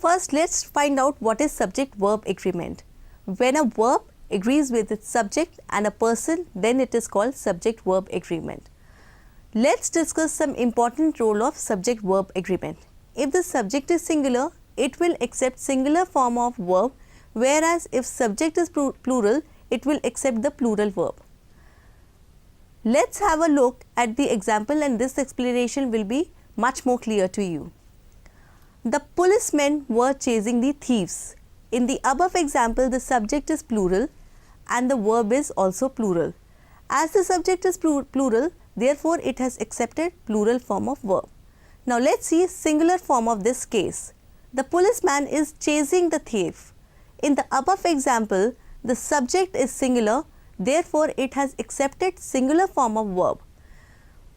First, let's find out what is subject-verb agreement. When a verb agrees with its subject and a person, then it is called subject-verb agreement. Let's discuss some important role of subject-verb agreement. If the subject is singular, it will accept singular form of verb, whereas if subject is plural, it will accept the plural verb. Let's have a look at the example, and this explanation will be much more clear to you. The policemen were chasing the thieves. In the above example, the subject is plural and the verb is also plural. As the subject is plural, therefore it has accepted plural form of verb. Now let's see singular form of this case. The policeman is chasing the thief. In the above example, the subject is singular, therefore it has accepted singular form of verb.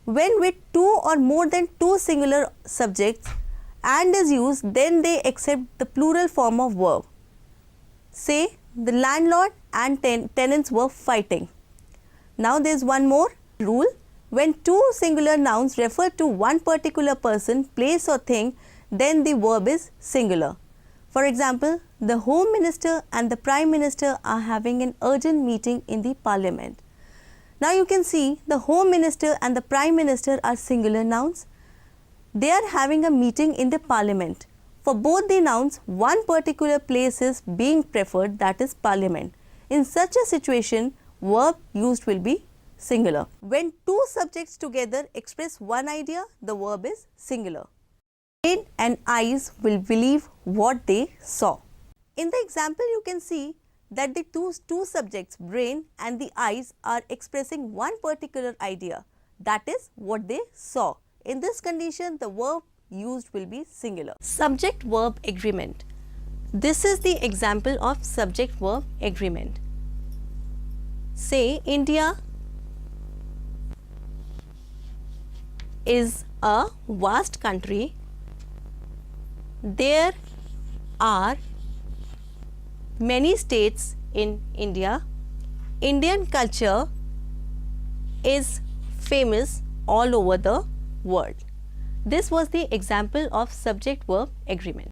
When with two or more than two singular subjects and is used, then they accept the plural form of verb. Say the landlord and tenants were fighting. Now there is one more rule. When two singular nouns refer to one particular person, place or thing, then the verb is singular. For example, the Home Minister and the Prime Minister are having an urgent meeting in the Parliament. Now you can see the Home Minister and the Prime Minister are singular nouns. They are having a meeting in the Parliament. For both the nouns, one particular place is being preferred, that is Parliament. In such a situation, verb used will be singular. When two subjects together express one idea, the verb is singular. Brain and eyes will believe what they saw. In the example, you can see that the two subjects, brain and the eyes, are expressing one particular idea, that is what they saw. In this condition, the verb used will be singular. Subject-verb agreement. This is the example of subject-verb agreement. Say India is a vast country. There are many states in India. Indian culture is famous all over the world. This was the example of subject-verb agreement.